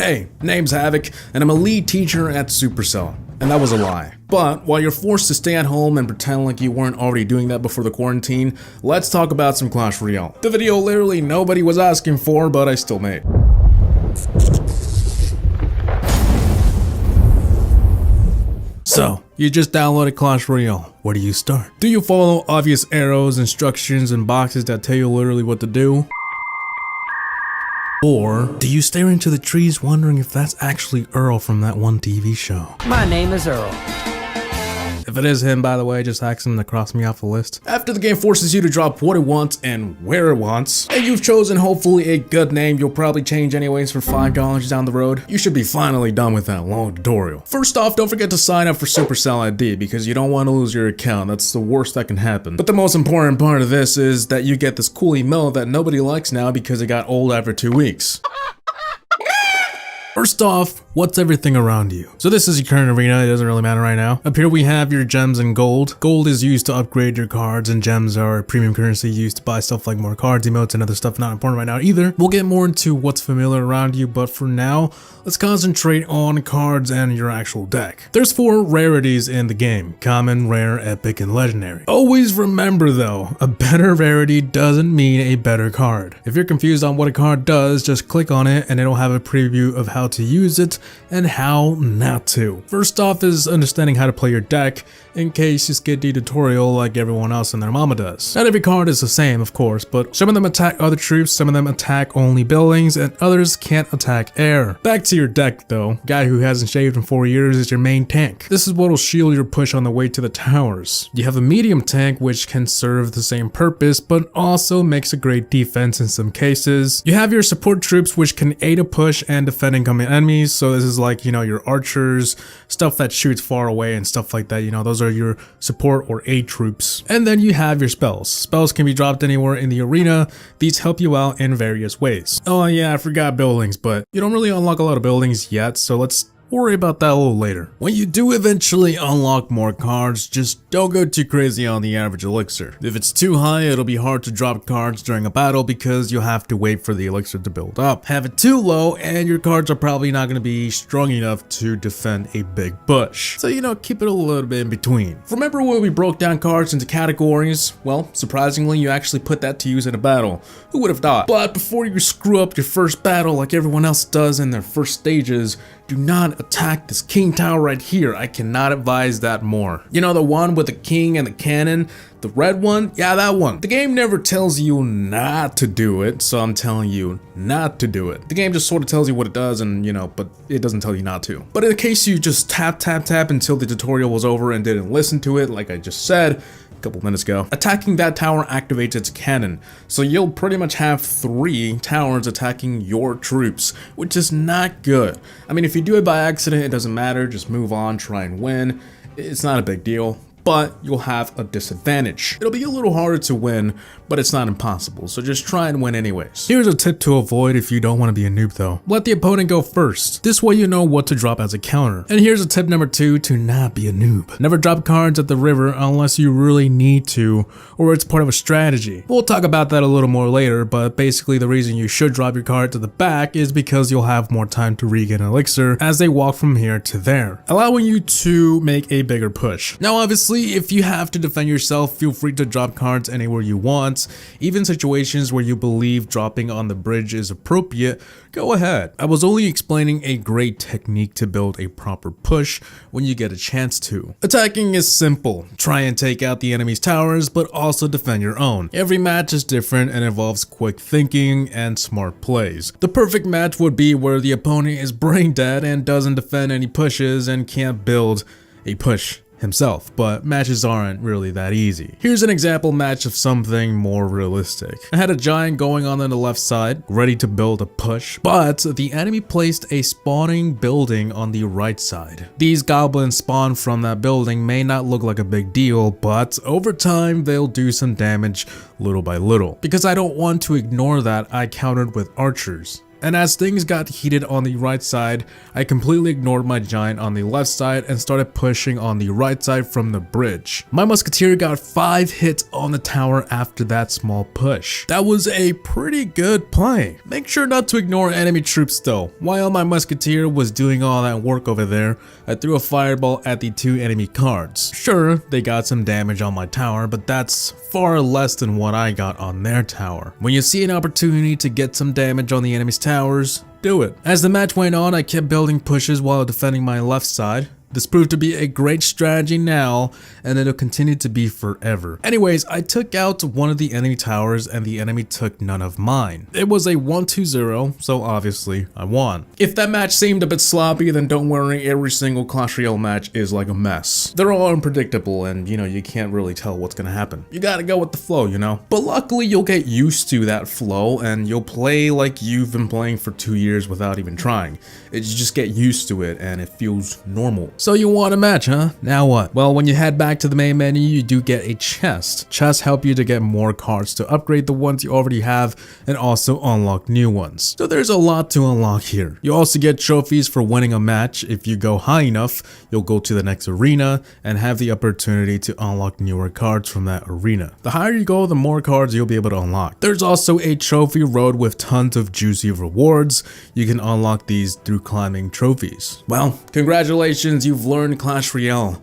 Hey, name's Havoc, and I'm a lead teacher at Supercell. And that was a lie. But while you're forced to stay at home and pretend like you weren't already doing that before the quarantine, let's talk about some Clash Royale. The video literally nobody was asking for, but I still made. So, you just downloaded Clash Royale. Where do you start? Do you follow obvious arrows, instructions, and boxes that tell you literally what to do? Or do you stare into the trees wondering if that's actually Earl from that one TV show? My name is Earl. If it is him, by the way, just ask him to cross me off the list. After the game forces you to drop what it wants and where it wants, and you've chosen hopefully a good name you'll probably change anyways for $5 down the road, you should be finally done with that long tutorial. First off, don't forget to sign up for Supercell ID because you don't want to lose your account. That's the worst that can happen. But the most important part of this is that you get this cool emote that nobody likes now because it got old after 2 weeks. First off, what's everything around you? So this is your current arena, it doesn't really matter right now. Up here we have your gems and gold. Gold is used to upgrade your cards, and gems are premium currency used to buy stuff like more cards, emotes, and other stuff not important right now either. We'll get more into what's familiar around you, but for now, let's concentrate on cards and your actual deck. There's 4 rarities in the game: common, rare, epic, and legendary. Always remember though, a better rarity doesn't mean a better card. If you're confused on what a card does, just click on it and it'll have a preview of how to use it and how not to. First off is understanding how to play your deck in case you skip the tutorial like everyone else and their mama does. Not every card is the same, of course, but some of them attack other troops, some of them attack only buildings, and others can't attack air. Back to your deck though, guy who hasn't shaved in 4 years is your main tank. This is what will shield your push on the way to the towers. You have a medium tank which can serve the same purpose but also makes a great defense in some cases. You have your support troops which can aid a push and defend incoming enemies, so this is like, you know, your archers, stuff that shoots far away and stuff like that, you know, those are your support or aid troops. And then you have your spells. Spells can be dropped anywhere in the arena. These help you out in various ways. Oh yeah, I forgot buildings, but you don't really unlock a lot of buildings yet, so let's worry about that a little later. When you do eventually unlock more cards, just don't go too crazy on the average elixir. If it's too high, it'll be hard to drop cards during a battle because you'll have to wait for the elixir to build up. Have it too low and your cards are probably not going to be strong enough to defend a big push. So, you know, keep it a little bit in between. Remember when we broke down cards into categories? Well, surprisingly, you actually put that to use in a battle. Who would have thought? But before you screw up your first battle like everyone else does in their first stages, do not attack this king tower right here. I cannot advise that more. You know, the one with the king and the cannon, the red one? Yeah, that one. The game never tells you not to do it, so I'm telling you not to do it. The game just sort of tells you what it does and, you know, but it doesn't tell you not to. But in case you just tap until the tutorial was over and didn't listen to it, like I just said a couple minutes ago, attacking that tower activates its cannon. So you'll pretty much have 3 towers attacking your troops, which is not good. I mean, if you do it by accident, it doesn't matter. Just move on, try and win. It's not a big deal. But you'll have a disadvantage. It'll be a little harder to win, but it's not impossible, so just try and win anyways. Here's a tip to avoid if you don't want to be a noob though. Let the opponent go first. This way you know what to drop as a counter. And here's a tip number 2 to not be a noob. Never drop cards at the river unless you really need to, or it's part of a strategy. We'll talk about that a little more later, but basically the reason you should drop your card to the back is because you'll have more time to regain elixir as they walk from here to there, allowing you to make a bigger push. Now obviously, if you have to defend yourself, feel free to drop cards anywhere you want. Even situations where you believe dropping on the bridge is appropriate, go ahead. I was only explaining a great technique to build a proper push when you get a chance to. Attacking is simple. Try and take out the enemy's towers, but also defend your own. Every match is different and involves quick thinking and smart plays. The perfect match would be where the opponent is brain dead and doesn't defend any pushes and can't build a push himself, but matches aren't really that easy. Here's an example match of something more realistic. I had a giant going on the left side, ready to build a push, but the enemy placed a spawning building on the right side. These goblins spawn from that building may not look like a big deal, but over time they'll do some damage little by little. Because I don't want to ignore that, I countered with archers. And as things got heated on the right side, I completely ignored my giant on the left side and started pushing on the right side from the bridge. My musketeer got 5 hits on the tower after that small push. That was a pretty good play. Make sure not to ignore enemy troops though. While my musketeer was doing all that work over there, I threw a fireball at the 2 enemy cards. Sure, they got some damage on my tower, but that's far less than what I got on their tower. When you see an opportunity to get some damage on the enemy's towers, do it. As the match went on, I kept building pushes while defending my left side. This proved to be a great strategy now, and it'll continue to be forever. Anyways, I took out one of the enemy towers and the enemy took none of mine. It was a 1-2-0, so obviously I won. If that match seemed a bit sloppy, then don't worry, every single Clash Royale match is like a mess. They're all unpredictable and you can't really tell what's gonna happen. You gotta go with the flow, But luckily you'll get used to that flow and you'll play like you've been playing for 2 years without even trying. You just get used to it and it feels normal. So you won a match, huh? Now what? Well, when you head back to the main menu, you do get a chest. Chests help you to get more cards to upgrade the ones you already have and also unlock new ones. So there's a lot to unlock here. You also get trophies for winning a match. If you go high enough, you'll go to the next arena and have the opportunity to unlock newer cards from that arena. The higher you go, the more cards you'll be able to unlock. There's also a trophy road with tons of juicy rewards. You can unlock these through climbing trophies. Well, congratulations, you've learned Clash Royale.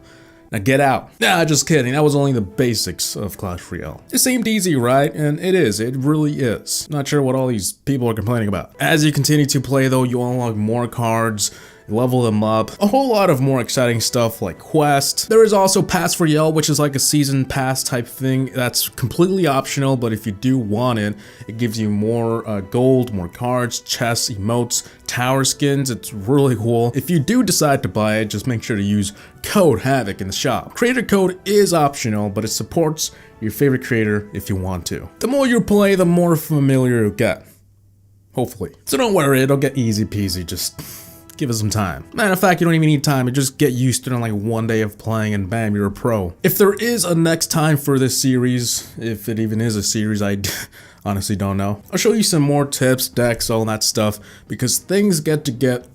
Now get out. Nah, just kidding. That was only the basics of Clash Royale. It seemed easy, right? And it is. It really is. Not sure what all these people are complaining about. As you continue to play though, you unlock more cards, level them up, a whole lot of more exciting stuff like quests. There is also Pass Royale, which is like a season pass type thing that's completely optional, but if you do want it, it gives you more gold, more cards, chests, emotes, tower skins. It's really cool. If you do decide to buy it, just make sure to use code HAVOC in the shop. Creator code is optional, but it supports your favorite creator if you want to. The more you play, the more familiar you'll get. Hopefully. So don't worry, it'll get easy peasy, just give it some time. Matter of fact, you don't even need time. You just get used to it in like 1 day of playing and bam, you're a pro. If there is a next time for this series, if it even is a series, I honestly don't know. I'll show you some more tips, decks, all that stuff, because things get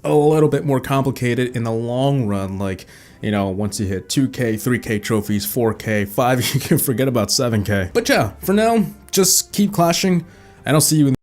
a little bit more complicated in the long run. Like, once you hit 2K, 3K trophies, 4K, 5, you can forget about 7K. But yeah, for now, just keep clashing, and I'll see you in